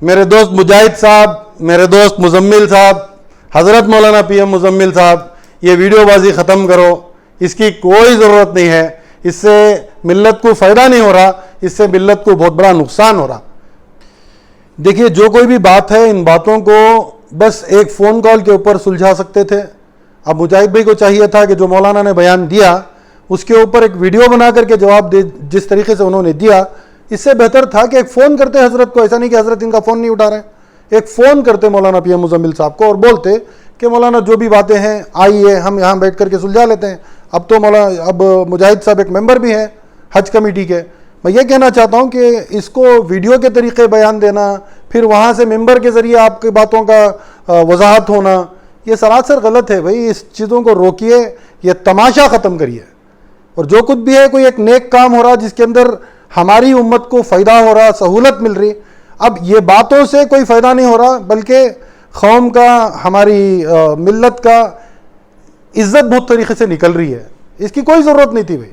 میرے دوست مجاہد صاحب, میرے دوست مزمل صاحب, حضرت مولانا پی ایم مزمل صاحب, یہ ویڈیو بازی ختم کرو, اس کی کوئی ضرورت نہیں ہے, اس سے ملت کو فائدہ نہیں ہو رہا, اس سے ملت کو بہت بڑا نقصان ہو رہا. دیکھیے جو کوئی بھی بات ہے ان باتوں کو بس ایک فون کال کے اوپر سلجھا سکتے تھے. اب مجاہد بھائی کو چاہیے تھا کہ جو مولانا نے بیان دیا اس کے اوپر ایک ویڈیو بنا کر کے جواب دے, جس طریقے سے انہوں نے دیا اس سے بہتر تھا کہ ایک فون کرتے حضرت کو. ایسا نہیں کہ حضرت ان کا فون نہیں اٹھا رہے ہیں, ایک فون کرتے مولانا پی ایم مزمل صاحب کو اور بولتے کہ مولانا جو بھی باتیں ہیں آئیے ہم یہاں بیٹھ کر کے سلجھا لیتے ہیں. اب مجاہد صاحب ایک ممبر بھی ہیں حج کمیٹی کے. میں یہ کہنا چاہتا ہوں کہ اس کو ویڈیو کے طریقے بیان دینا, پھر وہاں سے ممبر کے ذریعے آپ کی باتوں کا وضاحت ہونا, یہ سراسر غلط ہے بھائی. اس چیزوں کو روکیے, یہ تماشا ختم کریے. اور جو کچھ بھی ہے کوئی ایک نیک کام ہو رہا جس کے اندر ہماری امت کو فائدہ ہو رہا, سہولت مل رہی. اب یہ باتوں سے کوئی فائدہ نہیں ہو رہا بلکہ قوم کا, ہماری ملت کا عزت بہت طریقے سے نکل رہی ہے. اس کی کوئی ضرورت نہیں تھی بھائی,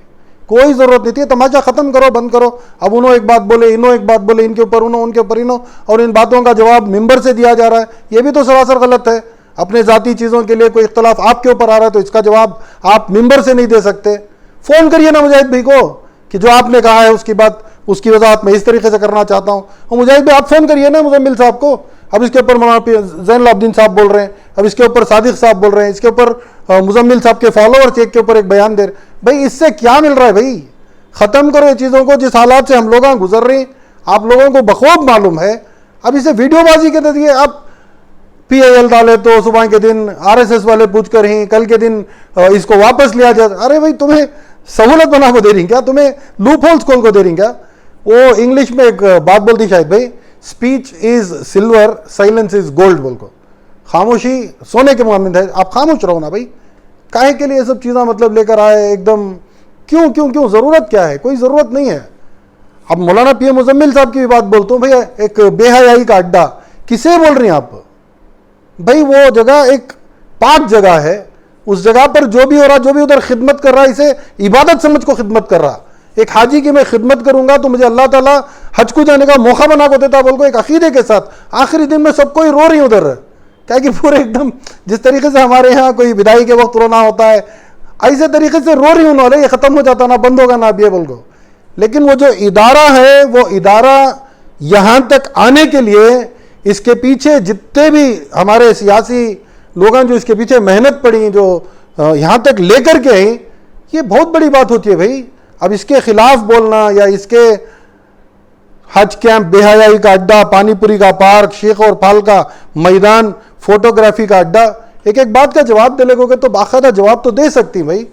کوئی ضرورت نہیں تھی. تماشا ختم کرو, بند کرو. اب انہوں ایک بات بولے, انہوں ایک بات بولے, ان کے اوپر انہوں, ان کے اوپر انہوں, اور ان باتوں کا جواب ممبر سے دیا جا رہا ہے. یہ بھی تو سراسر غلط ہے. اپنے ذاتی چیزوں کے لیے کوئی اختلاف آپ کے اوپر آ رہا ہے تو اس کا جواب آپ ممبر سے نہیں دے سکتے. فون کریے نا مجاہد بھائی کو کہ جو آپ نے کہا ہے اس کی بات, اس کی وضاحت میں اس طریقے سے کرنا چاہتا ہوں. اور مجاہد بھائی آپ فون کریے نا مزمل صاحب کو. اب اس کے اوپر مولانا زین العابدین صاحب بول رہے ہیں, اب اس کے اوپر صادق صاحب بول رہے ہیں, اس کے اوپر مزمل صاحب کے فالوورز ایک کے اوپر ایک بیان دے رہے. بھائی اس سے کیا مل رہا ہے بھائی؟ ختم کرو یہ چیزوں کو. جس حالات سے ہم لوگ گزر رہے ہیں آپ لوگوں کو بخوب معلوم ہے. اب اسے ویڈیو بازی کے ذریعے آپ پی آئی ایل ڈالے تو صبح کے دن آر ایس ایس والے پوچھ کر ہی, کل کے دن اس کو واپس لیا جائے. ارے بھائی تمہیں سہولت بنا کو دے رہی کیا, تمہیں لوپ ہولز کھول کو دے رہی کیا؟ وہ انگلش میں ایک بات بولتی شاید بھائی, speech is silver silence is gold بول کو. خاموشی سونے کے مانند ہے. آپ خاموش رہو نا بھائی. کاہے کے لیے یہ سب چیزیں مطلب لے کر آئے ایک دم؟ کیوں ضرورت کیا ہے؟ کوئی ضرورت نہیں ہے. اب مولانا پی ایم مزمل صاحب کی بھی بات بولتا ہوں. بھائی ایک بے حیائی کا اڈا کسے بول رہی ہیں آپ؟ بھائی وہ جگہ ایک پاک جگہ ہے, اس جگہ پر جو بھی ہو رہا, جو بھی ادھر خدمت کر رہا, اسے عبادت سمجھ کو خدمت کر رہا. ایک حاجی کی میں خدمت کروں گا تو مجھے اللہ تعالیٰ حج کو جانے کا موقع بنا کو دیتا بول کو, ایک عقیدے کے ساتھ. آخری دن میں سب کوئی رو رہی ادھر, کیا کہ پورے ایک دم جس طریقے سے ہمارے یہاں کوئی بدائی کے وقت رونا ہوتا ہے ایسے طریقے سے رو رہی انہوں نے. یہ ختم ہو جاتا نا, بند ہوگا نا اب یہ بول کو. لیکن وہ جو ادارہ ہے, وہ ادارہ یہاں تک آنے کے لیے اس کے پیچھے جتنے بھی ہمارے سیاسی لوگوں جو اس کے پیچھے محنت پڑی, جو یہاں تک لے کر کے آئیں, یہ بہت بڑی بات ہوتی ہے بھائی. اب اس کے خلاف بولنا یا اس کے حج کیمپ, بے حیائی کا اڈا, پانی پوری کا پارک, شیخ اور پھال کا میدان, فوٹوگرافی کا اڈا, ایک ایک بات کا جواب دے لے گے تو باقاعدہ جواب تو دے سکتی بھائی.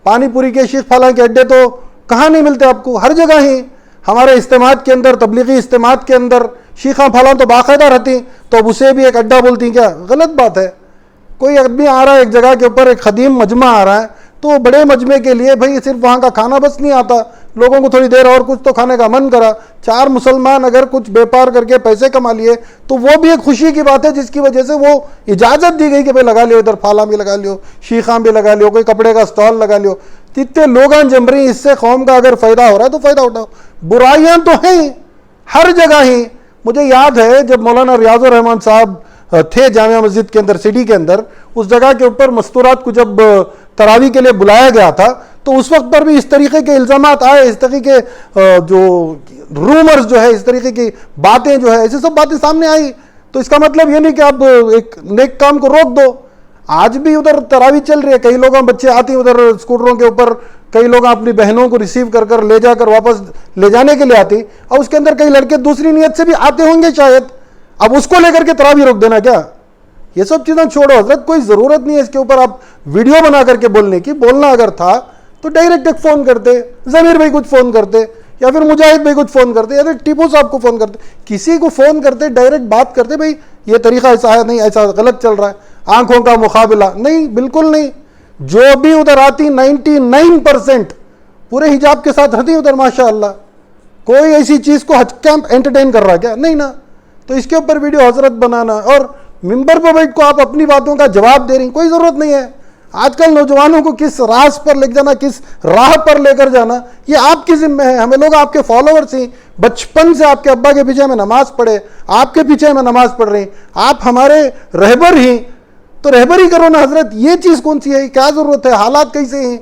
پانی پوری کے, شیخ پھالا کے اڈے تو کہاں نہیں ملتے آپ کو؟ ہر جگہ ہی. ہمارے اجتماعات کے اندر, تبلیغی اجتماعات کے اندر شیخاں پھالاں تو باقاعدہ رہتی, تو اب اسے بھی ایک اڈا بولتی کیا؟ غلط بات ہے. کوئی آدمی آ رہا ہے ایک جگہ کے اوپر, ایک قدیم مجمع آ رہا ہے, تو بڑے مجمع کے لیے بھائی صرف وہاں کا کھانا بس نہیں آتا, لوگوں کو تھوڑی دیر اور کچھ تو کھانے کا من کرا. 4 مسلمان اگر کچھ بیپار کر کے پیسے کما لیے تو وہ بھی ایک خوشی کی بات ہے, جس کی وجہ سے وہ اجازت دی گئی کہ بھائی لگا لیو, ادھر پھالاں بھی لگا لیو, شیخاں بھی لگا لیو, کوئی کپڑے کا سٹال لگا لیو. جتنے لوگاں جم رہی, اس سے قوم کا اگر فائدہ ہو رہا ہے تو فائدہ اٹھاؤ. برائیاں تو ہیں ہر جگہ ہی. مجھے یاد ہے جب مولانا ریاض الرحمان صاحب تھے جامعہ مسجد کے اندر, سٹی کے اندر, اس جگہ کے اوپر مستورات کو جب تراویح کے لیے بلایا گیا تھا تو اس وقت پر بھی اس طریقے کے الزامات آئے, اس طریقے جو رومرز جو ہے, اس طریقے کی باتیں جو ہے, ایسے سب باتیں سامنے آئی. تو اس کا مطلب یہ نہیں کہ آپ ایک نیک کام کو روک دو. آج بھی ادھر تراویح چل رہی ہے, کئی لوگوں بچے آتے ہیں ادھر اسکوٹروں کے اوپر, کئی لوگ اپنی بہنوں کو ریسیو کر کر لے جا کر واپس لے جانے کے لیے آتی, اور اس کے اندر کئی لڑکے دوسری نیت سے بھی آتے ہوں گے شاید. اب اس کو لے کر کے تراویح روک دینا کیا؟ یہ سب چیزیں چھوڑو حضرت, کوئی ضرورت نہیں ہے اس کے اوپر آپ ویڈیو بنا کر کے بولنے کی. بولنا اگر تھا تو ڈائریکٹ ایک فون کرتے, ضمیر بھائی کچھ فون کرتے, یا پھر مجاہد بھائی کچھ فون کرتے, یا پھر ٹیپو صاحب کو فون کرتے, کسی کو فون کرتے, ڈائریکٹ بات کرتے, بھائی یہ طریقہ ایسا ہے, نہیں ایسا غلط چل رہا ہے, آنکھوں کا مقابلہ نہیں, بالکل نہیں. جو بھی ادھر آتی 99% پورے حجاب کے ساتھ رہتی ادھر ماشاء اللہ. کوئی ایسی چیز کو حج کیمپ انٹرٹین کر رہا ہے کیا؟ نہیں نا. تو اس کے اوپر ویڈیو حضرت بنانا اور ممبر پر بیٹھ کو آپ اپنی باتوں کا جواب دے رہی ہیں, کوئی ضرورت نہیں ہے. آج کل نوجوانوں کو کس راز پر لے جانا, کس راہ پر لے کر جانا, یہ آپ کی ذمہ ہے. ہمیں لوگ آپ کے فالوورس ہیں, بچپن سے آپ کے ابا کے پیچھے میں نماز پڑھے, آپ کے پیچھے میں نماز پڑھ رہے ہیں, آپ ہمارے رہبر ہیں, تو رہبری کرو نا حضرت. یہ چیز کون سی ہے, کیا ضرورت ہے, حالات کیسے ہیں,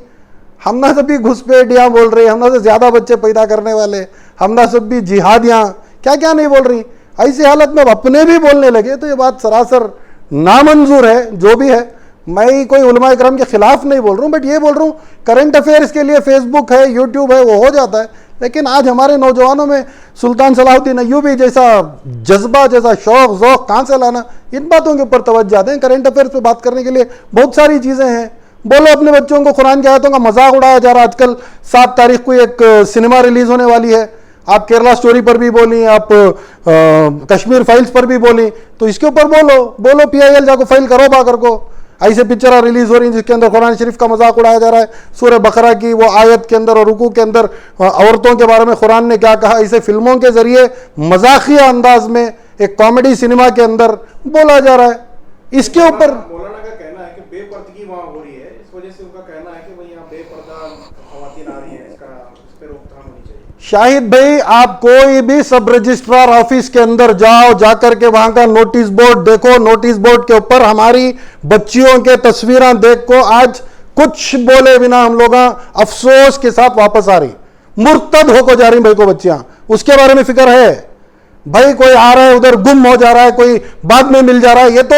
ہم نہ سب بھی گھسپیٹیاں بول رہے, ہم نہ سے زیادہ بچے پیدا کرنے والے, ہم نہ سب بھی جہادیاں, کیا کیا نہیں بول رہی. ایسی حالت میں اپنے بھی بولنے لگے تو یہ بات سراسر نامنظور ہے. جو بھی ہے, میں کوئی علماء کرام کے خلاف نہیں بول رہا ہوں, بٹ یہ بول رہا ہوں کرنٹ افیئرس کے لیے فیس بک ہے, یوٹیوب ہے, وہ ہو جاتا ہے. لیکن آج ہمارے نوجوانوں میں سلطان صلاح الدین ایوبی جیسا جذبہ, جیسا شوق ذوق کہاں سے لانا, ان باتوں کے اوپر توجہ دیں. کرنٹ افیئرس پہ بات کرنے کے لیے بہت ساری چیزیں ہیں. بولو اپنے بچوں کو قرآن کی آیتوں کا مذاق اڑایا جا رہا. آج کل 7 تاریخ کو ایک سنیما ریلیز ہونے والی ہے, آپ کیرلا سٹوری پر بھی بولیں, آپ کشمیر فائلز پر بھی بولیں, تو اس کے اوپر بولو PIL جا کو فائل کرو باقر کو. ایسے پکچریں ریلیز ہو رہی ہیں جس کے اندر قرآن شریف کا مذاق اڑایا جا رہا ہے. سورہ بقرہ کی وہ آیت کے اندر اور رکوع کے اندر عورتوں کے بارے میں قرآن نے کیا کہا, ایسے فلموں کے ذریعے مذاقیہ انداز میں ایک کامیڈی سنیما کے اندر بولا جا رہا ہے. اس کے اوپر مولانا کا کہنا ہے کہ بے پردگی وہاں ہو رہی ہے, اس وجہ سے ان کا کہنا ہے کہ وہ یہاں بے پردہ خواتین آ رہی ہیں, اس پہ روک تھام ہونی چاہیے. شاہد بھائی, آپ کوئی بھی سب رجسٹرار آفس کے اندر جاؤ, جا کر کے وہاں کا نوٹس بورڈ دیکھو, نوٹس بورڈ کے اوپر ہماری بچیوں کے تصویریں دیکھ کو آج کچھ بولے بنا ہم لوگ افسوس کے ساتھ واپس آ رہی, مرتد ہو کو جا رہی بھائی کو بچیاں. اس کے بارے میں فکر ہے بھائی؟ کوئی آ رہا ہے ادھر گم ہو جا رہا ہے, کوئی بعد میں مل جا رہا ہے. یہ تو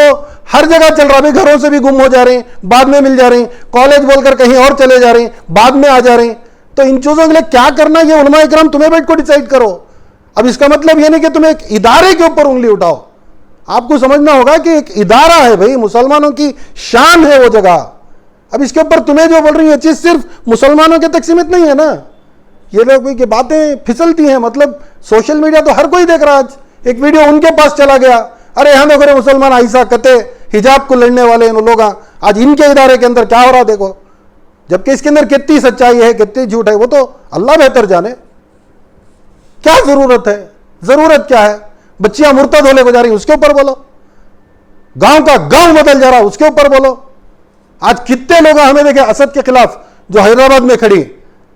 ہر جگہ چل رہا ہے, گھروں سے بھی گم ہو جا رہے ہیں, بعد میں مل جا رہے ہیں, کالج بول کر کہیں اور چلے جا رہے ہیں, بعد میں آ جا رہے ہیں. تو ان چیزوں کے لیے کیا کرنا, یہ علماء اکرام تمہیں بیٹھ کو ڈیسائیڈ کرو. اب اس کا مطلب یہ نہیں کہ تم ایک ادارے کے اوپر انگلی اٹھاؤ. آپ کو سمجھنا ہوگا کہ ایک ادارہ ہے بھائی, مسلمانوں کی شان ہے وہ جگہ. اب اس کے اوپر تمہیں جو بول رہی ہیں یہ چیز صرف مسلمانوں کے تک سیمت نہیں ہے نا. یہ لوگ کی باتیں پھسلتی ہیں, مطلب سوشل میڈیا تو ہر کوئی دیکھ رہا. آج ایک ویڈیو ان کے پاس چلا گیا, ارے یہاں دیکھو مسلمان ایسا کتے حجاب کو لڑنے والے ان لوگ, آج ان کے ادارے کے اندر کیا ہو رہا دیکھو. جبکہ اس کے اندر کتنی سچائی ہے, کتنی جھوٹ ہے, وہ تو اللہ بہتر جانے. کیا ضرورت ہے, ضرورت کیا ہے؟ بچیاں مرتد ہونے کو جا رہی ہیں, اس کے اوپر بولو. گاؤں کا گاؤں بدل جا رہا, اس کے اوپر بولو. آج کتنے لوگ ہمیں دیکھیں اسد کے خلاف جو حیدرآباد میں کھڑی,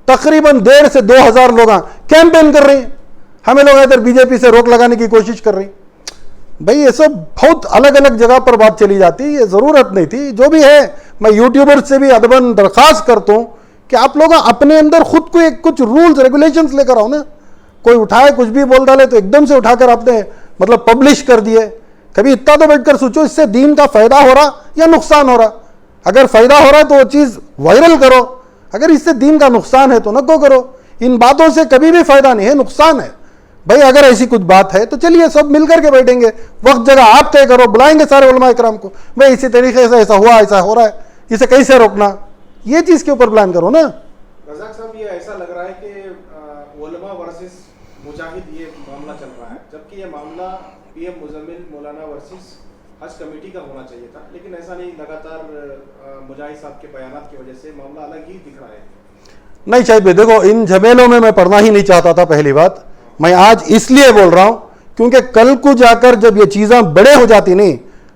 تقریباً 1,500 سے 2,000 لوگ کیمپین کر رہے ہیں. ہمیں لوگ ادھر BJP سے روک لگانے کی کوشش کر رہے ہیں. بھائی یہ سب بہت الگ الگ جگہ پر بات چلی جاتی, یہ ضرورت نہیں تھی. جو بھی ہے, میں یوٹیوبر سے بھی ادباً درخواست کرتا ہوں کہ آپ لوگ اپنے اندر خود کو ایک کچھ رولز ریگولیشنز لے کر آؤ نا. کوئی اٹھائے کچھ بھی بول ڈالے تو ایک دم سے اٹھا کر آپ نے مطلب پبلش کر دیے. کبھی اتنا تو بیٹھ کر سوچو اس سے دین کا فائدہ ہو رہا یا نقصان ہو رہا. اگر فائدہ ہو رہا ہے تو وہ چیز وائرل کرو, اگر اس سے دین کا نقصان ہے تو نہ کو کرو. ان باتوں سے کبھی بھی فائدہ نہیں ہے, نقصان ہے. بھائی اگر ایسی کچھ بات ہے تو چلیے سب مل کر کے بیٹھیں گے, وقت جگہ آپ طے کرو, بلائیں گے سارے علماء اکرام کو, بھائی اسی طریقے سے ایسا ہوا, ایسا ہو رہا ہے, اسے کیسے روکنا, یہ چیز کے اوپر پلان کرو نا. رزاق صاحب, یہ ایسا لگ رہا ہے کہ علماء ورسز مجاہد یہ معاملہ چل رہا ہے, جبکہ یہ معاملہ PM مزمل مولانا ورسز حج کمیٹی کا ہونا چاہیے تھا, لیکن ایسا نہیں. لگاتار مجاہد صاحب کے بیانات کی وجہ سے معاملہ الگ ہی دکھ رہا ہے. نہیں شاید بھائی, دیکھو ان جھمیلوں میں پڑھنا ہی نہیں چاہتا تھا. پہلی بات میں آج اس لیے بول رہا ہوں کیونکہ کل کو جا کر جب یہ چیزیں بڑے ہو جاتی نہیں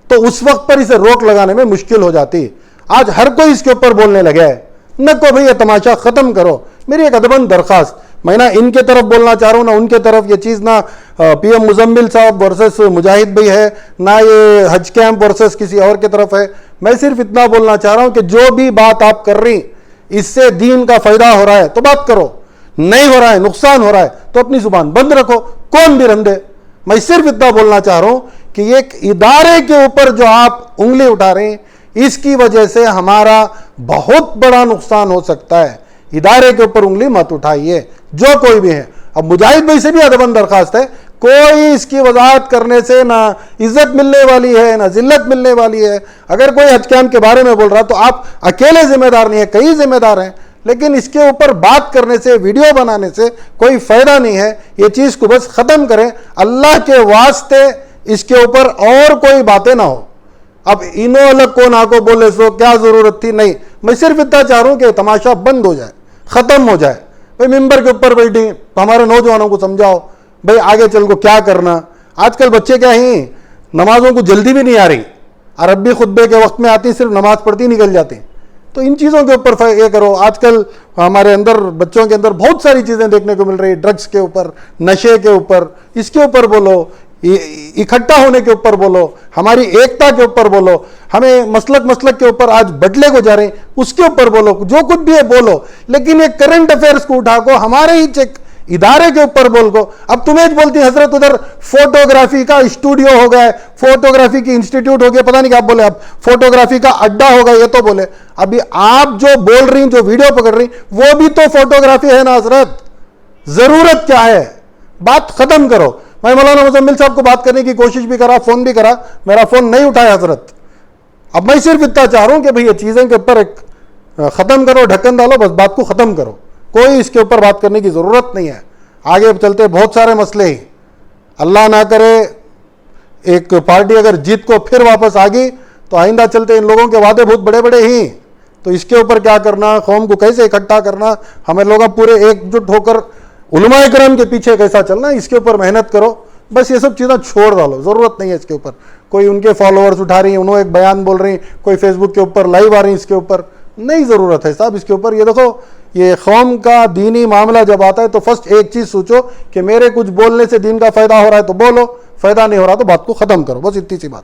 تو اس وقت پر اسے روک لگانے میں مشکل ہو جاتی. آج ہر کوئی اس کے اوپر بولنے لگا ہے, نہ کو بھئی یہ تماشا ختم کرو. میری ایک ادباً درخواست, میں نہ ان کے طرف بولنا چاہ رہا ہوں, نہ ان کے طرف. یہ چیز نہ PM مزمل صاحب ورسس مجاہد بھائی ہے, نہ یہ حج کیمپ ورسس کسی اور کے طرف ہے. میں صرف اتنا بولنا چاہ رہا ہوں کہ جو بھی بات آپ کر رہی اس سے دین کا فائدہ ہو رہا ہے تو بات کرو, نہیں ہو رہا ہے, نقصان ہو رہا ہے تو اپنی زبان بند رکھو, کون بھی رندے. میں صرف اتنا بولنا چاہ رہا ہوں کہ ایک ادارے کے اوپر جو آپ انگلی اٹھا رہے ہیں اس کی وجہ سے ہمارا بہت بڑا نقصان ہو سکتا ہے. ادارے کے اوپر انگلی مت اٹھائیے, جو کوئی بھی ہے. اب مجاہد بھائی سے بھی ادباً درخواست ہے, کوئی اس کی وضاحت کرنے سے نہ عزت ملنے والی ہے نہ ذلت ملنے والی ہے. اگر کوئی حج کیمپ کے بارے میں بول رہا تو آپ اکیلے ذمہ دار نہیں ہیں, کئی ذمہ دار ہیں, لیکن اس کے اوپر بات کرنے سے, ویڈیو بنانے سے کوئی فائدہ نہیں ہے. یہ چیز کو بس ختم کریں, اللہ کے واسطے اس کے اوپر اور کوئی باتیں نہ ہو. اب انہوں الگ کو نہ کو بولے سو کیا ضرورت تھی, نہیں. میں صرف اتنا چاہ رہا ہوں کہ تماشا بند ہو جائے, ختم ہو جائے. بھائی ممبر کے اوپر بیٹھی تو ہمارے نوجوانوں کو سمجھاؤ بھائی آگے چل کو کیا کرنا. آج کل بچے کیا ہیں, نمازوں کو جلدی بھی نہیں آ رہی, عربی خطبے کے وقت میں آتی صرف نماز پڑھتی نکل جاتی. تو ان چیزوں کے اوپر یہ کرو. آج کل ہمارے اندر بچوں کے اندر بہت ساری چیزیں دیکھنے کو مل رہی, ڈرگس کے اوپر, نشے کے اوپر, اس کے اوپر بولو, اکٹھا ہونے کے اوپر بولو, ہماری ایکتا کے اوپر بولو, ہمیں مسلک کے اوپر آج بٹلے کو جا رہے ہیں اس کے اوپر بولو, جو کچھ بھی ہے بولو, لیکن یہ کرنٹ افیئرس کو اٹھا کو ہمارے ہی ادارے کے اوپر بول کو. اب تمہیں بولتی حضرت ادھر فوٹوگرافی کا اسٹوڈیو ہو گیا ہے, فوٹوگرافی کی انسٹیٹیوٹ ہو گیا, پتہ نہیں کیا بولے, اب فوٹوگرافی کا اڈا ہوگا یہ تو بولے. ابھی آپ جو بول رہی ہیں, جو ویڈیو پکڑ رہی ہیں, وہ بھی تو فوٹوگرافی ہے نا حضرت. ضرورت کیا ہے, بات ختم کرو. میں مولانا مزمل صاحب کو بات کرنے کی کوشش بھی کرا, فون بھی کرا, میرا فون نہیں اٹھایا حضرت. اب میں صرف اتنا چاہ رہا ہوں کہ بھئی یہ چیزیں کے اوپر ایک ختم کرو, ڈھکن ڈالو, بس بات کو ختم کرو. کوئی اس کے اوپر بات کرنے کی ضرورت نہیں ہے. آگے چلتے بہت سارے مسئلے ہیں. اللہ نہ کرے ایک پارٹی اگر جیت کو پھر واپس آ گئی تو آئندہ چلتے ان لوگوں کے وعدے بہت بڑے بڑے ہیں. تو اس کے اوپر کیا کرنا, قوم کو کیسے اکٹھا کرنا, ہمیں لوگ پورے ایک جٹ ہو کر علماء کرام کے پیچھے کیسا چلنا, اس کے اوپر محنت کرو. بس یہ سب چیزیں چھوڑ ڈالو, ضرورت نہیں ہے اس کے اوپر. کوئی ان کے فالوورز اٹھا رہی ہیں, انہوں ایک بیان بول رہی ہیں, کوئی فیس بک کے اوپر لائیو آ رہی ہیں, اس کے اوپر نہیں ضرورت ہے صاحب. اس کے اوپر یہ دیکھو, یہ قوم کا دینی معاملہ جب آتا ہے تو فرسٹ ایک چیز سوچو کہ میرے کچھ بولنے سے دین کا فائدہ ہو رہا ہے تو بولو, فائدہ نہیں ہو رہا تو بات کو ختم کرو. بس اتنی سی بات.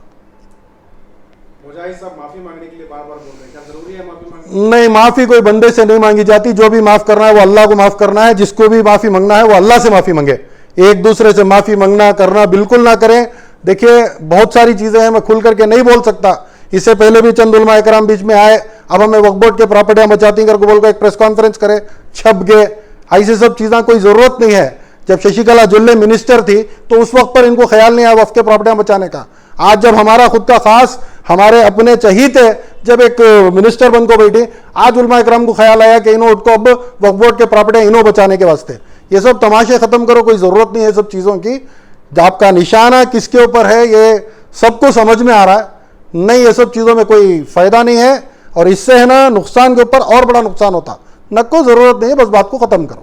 مجاہد صاحب معافی مانگنے کے لیے بار بار بول رہے ہیں, کیا ضروری ہے معافی مانگنا؟ نہیں, معافی کوئی بندے سے نہیں مانگی جاتی. جو بھی معاف کرنا ہے وہ اللہ کو معاف کرنا ہے. جس کو بھی معافی مانگنا ہے وہ اللہ سے معافی مانگے. ایک دوسرے سے معافی مانگنا کرنا بالکل نہ کریں. دیکھیے بہت ساری چیزیں ہیں, میں کھل کر کے نہیں بول سکتا. اس سے پہلے بھی چند علماء کرام بیچ میں آئے, اب ہمیں وقف بورڈ کے پراپرٹیاں بچاتی کر کے بول کر ایک پریس کانفرنس کرے, چھپ گئے. ایسی سب چیزیں کوئی ضرورت نہیں ہے. جب ششی کلا جولے منسٹر تھی تو اس وقت پر ان کو خیال نہیں آیا وقف کے پراپرٹیاں بچانے کا. آج جب ہمارا خود کا خاص ہمارے اپنے چہیتے جب ایک منسٹر بن کو بیٹھی, آج علماء کرام کو خیال آیا کہ انہوں کو اب وقف بورڈ کے پراپرٹیاں انہوں بچانے کے واسطے. یہ سب تماشے ختم کرو, کوئی ضرورت نہیں ہے سب چیزوں کی. آپ کا نشانہ کس کے اوپر ہے یہ سب کو سمجھ میں آ رہا ہے. نہیں, یہ سب چیزوں میں کوئی فائدہ نہیں ہے, اور اس سے ہے نا نقصان کے اوپر اور بڑا نقصان ہوتا. نہ کوئی ضرورت نہیں ہے, بس بات کو ختم کرو.